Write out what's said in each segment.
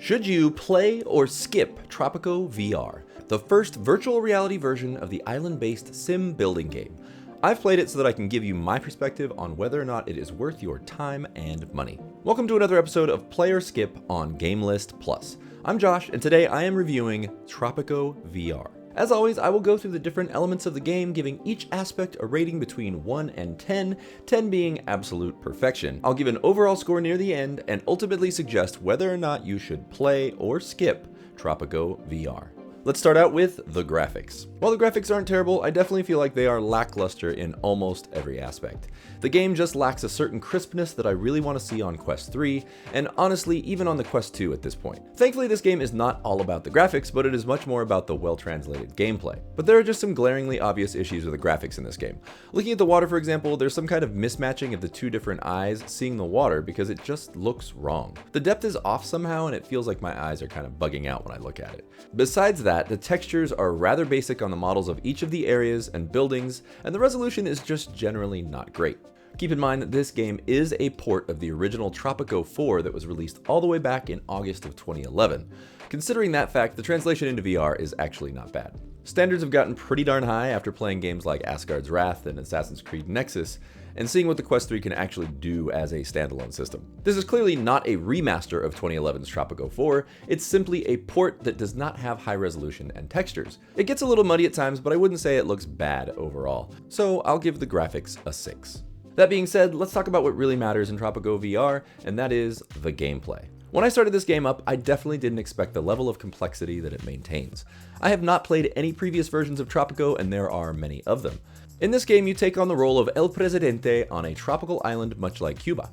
Should you play or skip Tropico VR, the first virtual reality version of the island-based sim building game? I've played it so that I can give you my perspective on whether or not it is worth your time and money. Welcome to another episode of Play or Skip on GameList Plus. I'm Josh, and today I am reviewing Tropico VR. As always, I will go through the different elements of the game, giving each aspect a rating between 1 and 10, 10 being absolute perfection. I'll give an overall score near the end, and ultimately suggest whether or not you should play or skip Tropico VR. Let's start out with the graphics. While the graphics aren't terrible, I definitely feel like they are lackluster in almost every aspect. The game just lacks a certain crispness that I really want to see on Quest 3, and honestly, even on the Quest 2 at this point. Thankfully, this game is not all about the graphics, but it is much more about the well-translated gameplay. But there are just some glaringly obvious issues with the graphics in this game. Looking at the water, for example, there's some kind of mismatching of the two different eyes seeing the water because it just looks wrong. The depth is off somehow, and it feels like my eyes are kind of bugging out when I look at it. Besides that, the textures are rather basic on the models of each of the areas and buildings, and the resolution is just generally not great. Keep in mind that this game is a port of the original Tropico 4 that was released all the way back in August of 2011. Considering that fact, the translation into VR is actually not bad. Standards have gotten pretty darn high after playing games like Asgard's Wrath and Assassin's Creed Nexus, and seeing what the Quest 3 can actually do as a standalone system. This is clearly not a remaster of 2011's Tropico 4, it's simply a port that does not have high resolution and textures. It gets a little muddy at times, but I wouldn't say it looks bad overall, so I'll give the graphics a 6. That being said, let's talk about what really matters in Tropico VR, and that is the gameplay. When I started this game up, I definitely didn't expect the level of complexity that it maintains. I have not played any previous versions of Tropico, and there are many of them. In this game, you take on the role of El Presidente on a tropical island much like Cuba.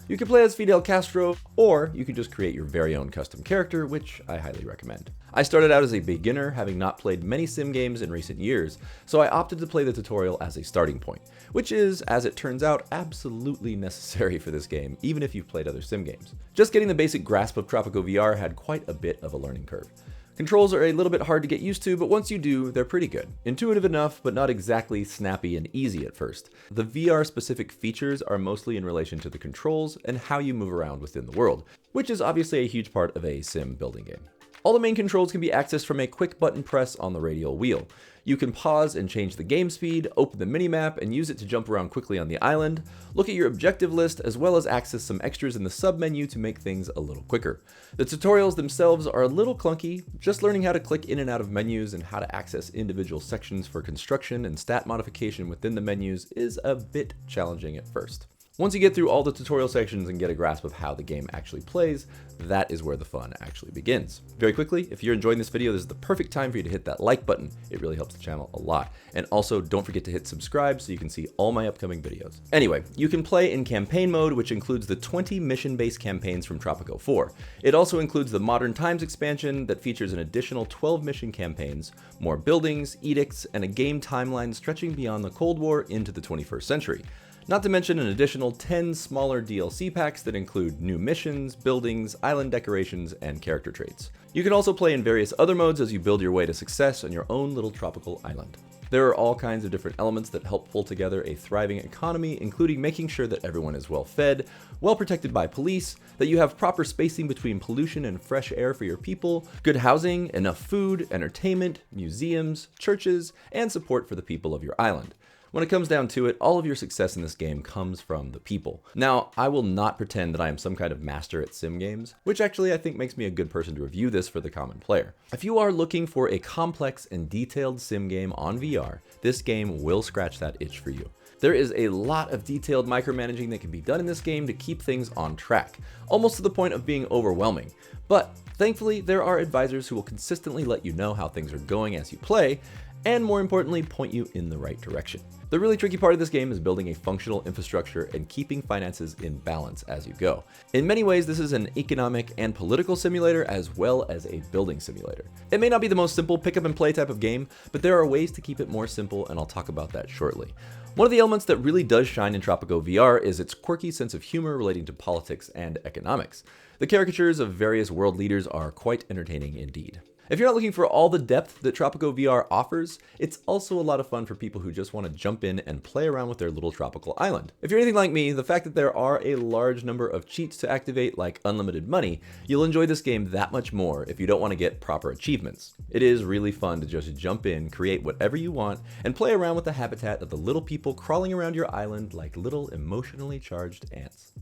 You can play as Fidel Castro, or you can just create your very own custom character, which I highly recommend. I started out as a beginner, having not played many sim games in recent years, so I opted to play the tutorial as a starting point, which is, as it turns out, absolutely necessary for this game, even if you've played other sim games. Just getting the basic grasp of Tropico VR had quite a bit of a learning curve. Controls are a little bit hard to get used to, but once you do, they're pretty good. Intuitive enough, but not exactly snappy and easy at first. The VR-specific features are mostly in relation to the controls and how you move around within the world, which is obviously a huge part of a sim building game. All the main controls can be accessed from a quick button press on the radial wheel. You can pause and change the game speed, open the minimap and use it to jump around quickly on the island, look at your objective list, as well as access some extras in the sub-menu to make things a little quicker. The tutorials themselves are a little clunky, just learning how to click in and out of menus and how to access individual sections for construction and stat modification within the menus is a bit challenging at first. Once you get through all the tutorial sections and get a grasp of how the game actually plays, that is where the fun actually begins. Very quickly, if you're enjoying this video, this is the perfect time for you to hit that like button. It really helps the channel a lot. And also, don't forget to hit subscribe so you can see all my upcoming videos. Anyway, you can play in campaign mode, which includes the 20 mission-based campaigns from Tropico 4. It also includes the Modern Times expansion that features an additional 12 mission campaigns, more buildings, edicts, and a game timeline stretching beyond the Cold War into the 21st century. Not to mention an additional 10 smaller DLC packs that include new missions, buildings, island decorations, and character traits. You can also play in various other modes as you build your way to success on your own little tropical island. There are all kinds of different elements that help pull together a thriving economy, including making sure that everyone is well fed, well protected by police, that you have proper spacing between pollution and fresh air for your people, good housing, enough food, entertainment, museums, churches, and support for the people of your island. When it comes down to it, all of your success in this game comes from the people. Now, I will not pretend that I am some kind of master at sim games, which actually I think makes me a good person to review this for the common player. If you are looking for a complex and detailed sim game on VR, this game will scratch that itch for you. There is a lot of detailed micromanaging that can be done in this game to keep things on track, almost to the point of being overwhelming. But thankfully, there are advisors who will consistently let you know how things are going as you play, and more importantly, point you in the right direction. The really tricky part of this game is building a functional infrastructure and keeping finances in balance as you go. In many ways, this is an economic and political simulator as well as a building simulator. It may not be the most simple pick up and play type of game, but there are ways to keep it more simple, and I'll talk about that shortly. One of the elements that really does shine in Tropico VR is its quirky sense of humor relating to politics and economics. The caricatures of various world leaders are quite entertaining indeed. If you're not looking for all the depth that Tropico VR offers, it's also a lot of fun for people who just want to jump in and play around with their little tropical island. If you're anything like me, the fact that there are a large number of cheats to activate, like unlimited money, you'll enjoy this game that much more if you don't want to get proper achievements. It is really fun to just jump in, create whatever you want, and play around with the habitat of the little people crawling around your island like little emotionally charged ants.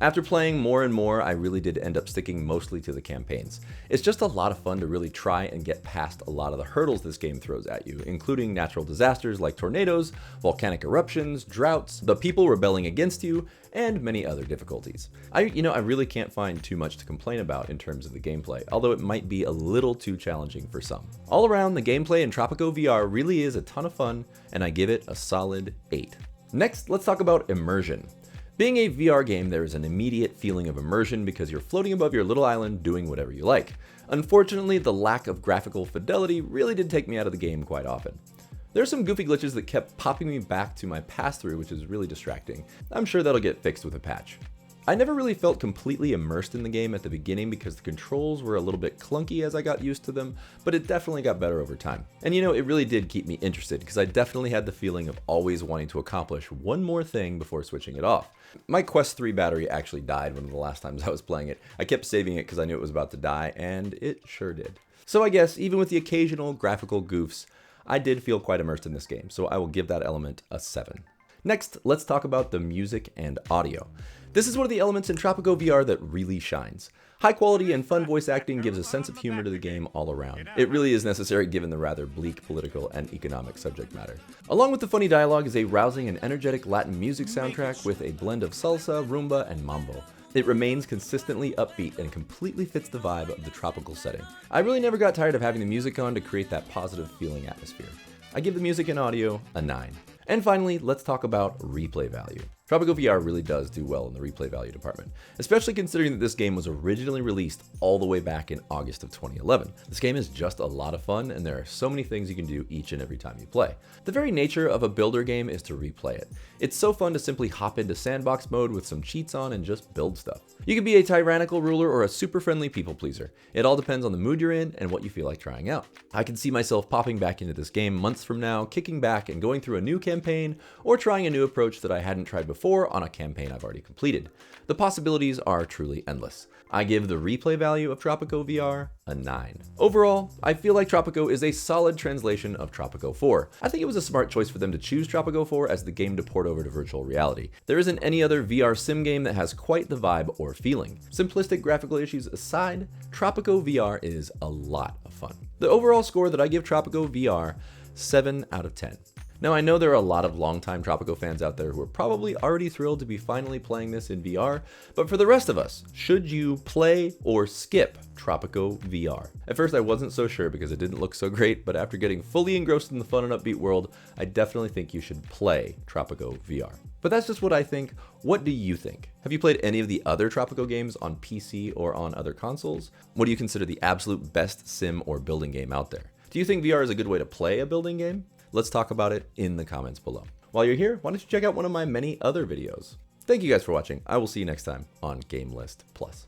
After playing more and more, I really did end up sticking mostly to the campaigns. It's just a lot of fun to really try and get past a lot of the hurdles this game throws at you, including natural disasters like tornadoes, volcanic eruptions, droughts, the people rebelling against you, and many other difficulties. I really can't find too much to complain about in terms of the gameplay, although it might be a little too challenging for some. All around, the gameplay in Tropico VR really is a ton of fun, and I give it a solid 8. Next, let's talk about Immersion. Being a VR game, there is an immediate feeling of immersion because you're floating above your little island doing whatever you like. Unfortunately, the lack of graphical fidelity really did take me out of the game quite often. There are some goofy glitches that kept popping me back to my pass-through, which is really distracting. I'm sure that'll get fixed with a patch. I never really felt completely immersed in the game at the beginning because the controls were a little bit clunky as I got used to them, but it definitely got better over time. And it really did keep me interested because I definitely had the feeling of always wanting to accomplish one more thing before switching it off. My Quest 3 battery actually died one of the last times I was playing it. I kept saving it because I knew it was about to die, and it sure did. So I guess, even with the occasional graphical goofs, I did feel quite immersed in this game, so I will give that element a 7. Next, let's talk about the music and audio. This is one of the elements in Tropico VR that really shines. High quality and fun voice acting gives a sense of humor to the game all around. It really is necessary given the rather bleak political and economic subject matter. Along with the funny dialogue is a rousing and energetic Latin music soundtrack with a blend of salsa, rumba, and mambo. It remains consistently upbeat and completely fits the vibe of the tropical setting. I really never got tired of having the music on to create that positive feeling atmosphere. I give the music and audio a 9. And finally, let's talk about replay value. Tropico VR really does do well in the replay value department, especially considering that this game was originally released all the way back in August of 2011. This game is just a lot of fun, and there are so many things you can do each and every time you play. The very nature of a builder game is to replay it. It's so fun to simply hop into sandbox mode with some cheats on and just build stuff. You can be a tyrannical ruler or a super friendly people pleaser. It all depends on the mood you're in and what you feel like trying out. I can see myself popping back into this game months from now, kicking back and going through a new campaign, or trying a new approach that I hadn't tried before on a campaign I've already completed. The possibilities are truly endless. I give the replay value of Tropico VR a 9. Overall, I feel like Tropico is a solid translation of Tropico 4. I think it was a smart choice for them to choose Tropico 4 as the game to port over to virtual reality. There isn't any other VR sim game that has quite the vibe or feeling. Simplistic graphical issues aside, Tropico VR is a lot of fun. The overall score that I give Tropico VR, 7 out of 10. Now, I know there are a lot of longtime Tropico fans out there who are probably already thrilled to be finally playing this in VR, but for the rest of us, should you play or skip Tropico VR? At first, I wasn't so sure because it didn't look so great, but after getting fully engrossed in the fun and upbeat world, I definitely think you should play Tropico VR. But that's just what I think. What do you think? Have you played any of the other Tropico games on PC or on other consoles? What do you consider the absolute best sim or building game out there? Do you think VR is a good way to play a building game? Let's talk about it in the comments below. While you're here, why don't you check out one of my many other videos? Thank you guys for watching. I will see you next time on GameList Plus.